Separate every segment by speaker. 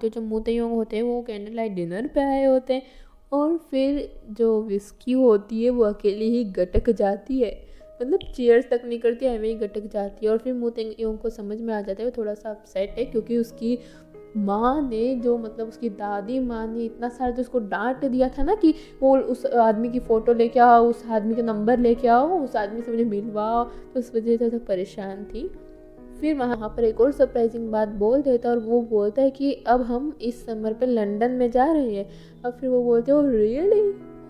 Speaker 1: तो जो मूतेयोंग होते हैं वो कैंडल लाइट डिनर पे आए होते हैं, और फिर जो विस्की होती है वो अकेली ही गटक जाती है, मतलब चीयर्स तक नहीं करती, ऐਵੇਂ ही गटक जाती है। और फिर मूतेयोंग को समझ में आ जाता है, वो थोड़ा सा अपसेट है क्योंकि उसकी माँ ने जो मतलब उसकी दादी माँ ने इतना सारा जो उसको डांट दिया था ना कि वो उस आदमी की फ़ोटो लेके आओ, उस आदमी का नंबर लेके आओ, उस आदमी से मुझे मिलवाओ, तो उस वजह से तो परेशान थी। फिर वहाँ पर एक और सरप्राइजिंग बात बोल देता है, और वो बोलता है कि अब हम इस समर पे लंदन में जा रहे हैं। अब फिर वो बोलते हैं, ओ रियली,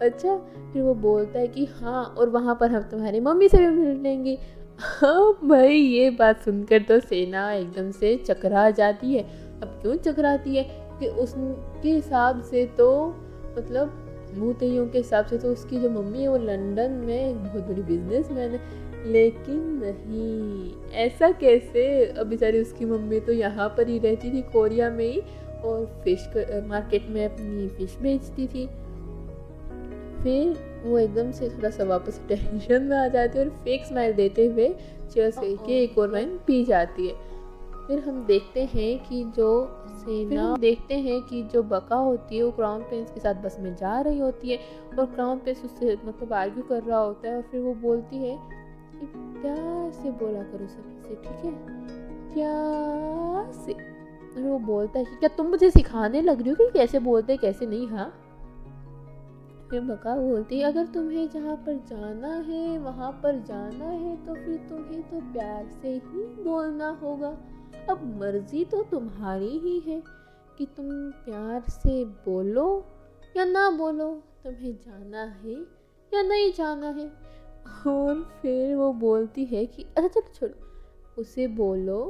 Speaker 1: अच्छा। फिर वो बोलता है कि हाँ, और वहाँ पर हम तुम्हारी मम्मी से भी मिल लेंगे। हाँ भाई, ये बात सुनकर तो सेना एकदम से चकरा जाती है। अब क्यों चकराती है कि उसके हिसाब से तो मतलब मूतेइयों के हिसाब से तो उसकी जो मम्मी है वो लंदन में एक बहुत बड़ी बिजनेसमैन है, लेकिन नहीं, ऐसा कैसे। अब बेचारी उसकी मम्मी तो यहाँ पर ही रहती थी, कोरिया में ही, और फिश मार्केट में अपनी फिश बेचती थी। फिर वो एकदम से थोड़ा सा वापस टेंशन में आ जाती है और फेक स्माइल देते हुए चेयर्स के एक और वाइन पी जाती है। फिर हम देखते हैं कि जो बका होती है वो क्राउन प्रिंस के साथ बस में जा रही होती है, और क्राउन प्रिंस उससे मतलब आर्ग्यू कर रहा होता है, और फिर वो बोलती है कि प्यार से बोला करो सभी से, ठीक है, प्यार से। और वो बोलता है कि क्या तुम मुझे सिखाने लग रही हो कि कैसे बोलते कैसे नहीं। हाँ, फिर बका बोलती है अगर तुम्हें जहाँ पर जाना है वहाँ पर जाना है तो फिर तुम्हें तो प्यार से ही बोलना होगा। अब मर्जी तो तुम्हारी ही है कि तुम प्यार से बोलो या ना बोलो, तुम्हें जाना है या नहीं जाना है। और फिर वो बोलती है कि अच्छा चलो छोड़ो, उसे बोलो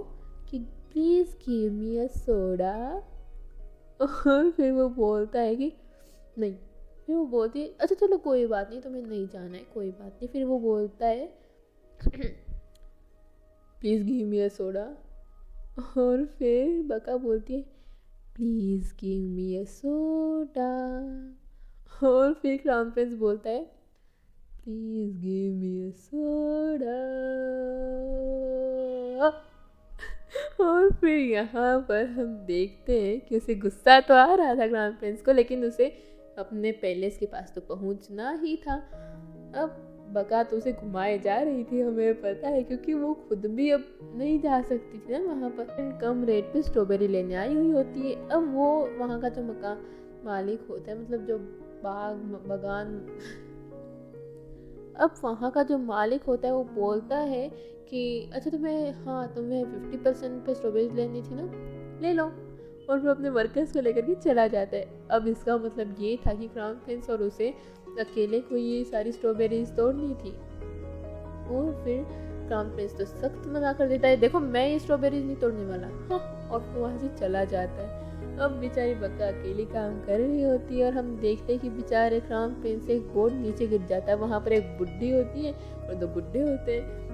Speaker 1: कि please give me a soda. और फिर वो बोलता है कि नहीं। फिर वो बोलती है अच्छा चलो कोई बात नहीं, तुम्हें नहीं जाना है, कोई बात नहीं। फिर वो बोलता है please give me a soda. और फिर बका बोलती है please give me a soda. और फिर क्राउन प्रिंस बोलता है please give me a soda. और फिर यहाँ पर हम देखते हैं कि उसे गुस्सा तो आ रहा था क्राउन प्रिंस को, लेकिन उसे अपने पैलेस के पास तो पहुँचना ही था। अब बका तो उसे घुमाए जा रही थी, हमें पता है, क्योंकि वो खुद भी अब नहीं जा सकती थी ना वहाँ पर। कम रेट पे स्ट्रॉबेरी लेने आई हुई होती है। अब वो वहाँ का जो मकान मालिक होता है, मतलब जो बगान अब वहाँ का जो मालिक होता है वो बोलता है कि अच्छा तुम्हें 50% पे स्ट्रॉबेरी लेनी थी ना, ले लो। और वो अपने वर्कर्स को लेकर के चला जाता है। अब इसका मतलब ये था कि क्राउन प्रिंस और उसे अकेले को ये सारी स्ट्रॉबेरीज तोड़नी थी। और फिर क्राउन प्रिंस तो सख्त मना कर देता है, देखो मैं ये स्ट्रॉबेरीज नहीं तोड़ने वाला। हाँ, और वो वहाँ से चला जाता है। अब बेचारी बक्का अकेली काम कर रही होती है, और हम देखते हैं कि बेचारे क्राउन प्रिंस से एक बोर्ड नीचे गिर जाता है। वहाँ पर एक बुड्ढी होती है और दो बुड्ढे होते हैं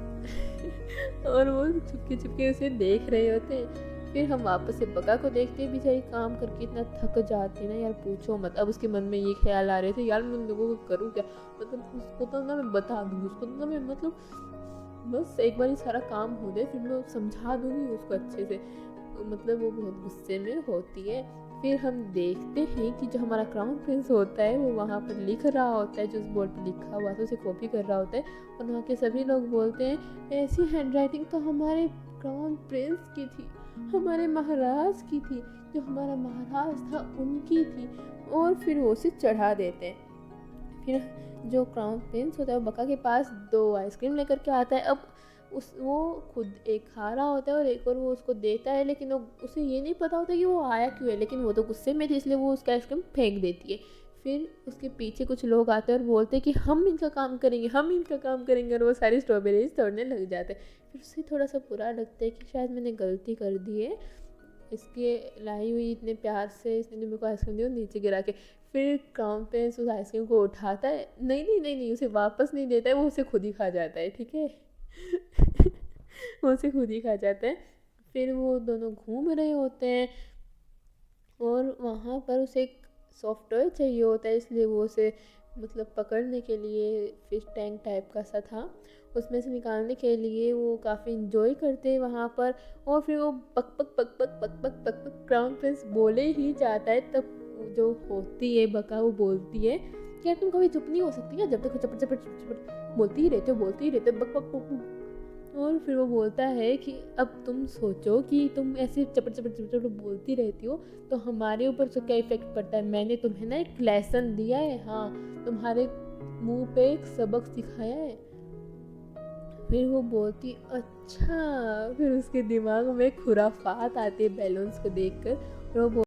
Speaker 1: और वो चुपके चुपके उसे देख रहे होते हैं। फिर हम वापस से बका को देखते हैं, बेचारी काम करके इतना थक जाती है ना यार, पूछो मत। अब उसके मन में ये ख्याल आ रहे थे, यार मैं उन लोगों को करूँ क्या, मतलब उसको तो ना मैं बता दूँगी, उसको तो ना मैं मतलब बस एक बार ही सारा काम हो जाए फिर मैं समझा दूँगी उसको अच्छे से। मतलब वो बहुत गुस्से में होती है। फिर हम देखते हैं कि जो हमारा क्राउन प्रिंस होता है वो वहाँ पर लिख रहा होता है, जो उस बोर्ड पर लिखा हुआ था उसे कॉपी कर रहा होता है, और वहाँ के सभी लोग बोलते हैं ऐसी हैंडराइटिंग तो हमारे क्राउन प्रिंस की थी, हमारे महाराज की थी, जो हमारा महाराज था उनकी थी। और फिर वो उसे चढ़ा देते हैं। फिर जो क्राउन प्रिंस होता है वो बका के पास 2 आइसक्रीम लेकर के आता है। अब वो खुद एक खा रहा होता है और एक और वो उसको देता है, लेकिन उसे ये नहीं पता होता कि वो आया क्यों है, लेकिन वो तो गुस्से में थी इसलिए वो उसका आइसक्रीम फेंक देती है। फिर उसके पीछे कुछ लोग आते हैं और बोलते हैं कि हम इनका काम करेंगे, हम इनका काम करेंगे, और वो सारी स्ट्रॉबेरीज तोड़ने लग जाते हैं। फिर उसे थोड़ा सा बुरा लगता है कि शायद मैंने गलती कर दी है, इसके लाई हुई इतने प्यार से इसने मेरे को आइसक्रीम दी और नीचे गिरा के। फिर क्राउन प्रिंस उस आइसक्रीम को उठाता है, नहीं नहीं नहीं नहीं, उसे वापस नहीं देता है, वो उसे खुद ही खा जाता है, ठीक है। वो उसे खुद ही खा जाता है। फिर वो दोनों घूम रहे होते हैं, और वहाँ पर उसे एक सॉफ्ट टॉय चाहिए होता है, इसलिए वो उसे मतलब पकड़ने के लिए फिश टैंक टाइप का सा था, उसमें से निकालने के लिए वो काफ़ी इंजॉय करते हैं वहाँ पर। और फिर वो पक पक पक पक पक पक पक पक क्राउन प्रिंस बोले ही जाता है, तब जो होती है बका वो बोलती है कि यार तुम कभी चुप नहीं हो सकती क्या, जब तक चपट चपट चपट चपट बोलती ही रहते हो बक बक बक बक। और फिर वो बोलता है कि अब तुम सोचो कि तुम ऐसे चपट चपट चपट चपट बोलती रहती हो तो हमारे ऊपर तो क्या इफेक्ट पड़ता है। मैंने तुम्हें ना एक लेसन दिया है, हाँ तुम्हारे मुंह पे एक सबक सिखाया है। फिर वो बोलती अच्छा। फिर उसके दिमाग में खुराफात आती है बैलून्स को देखकर। फिर वो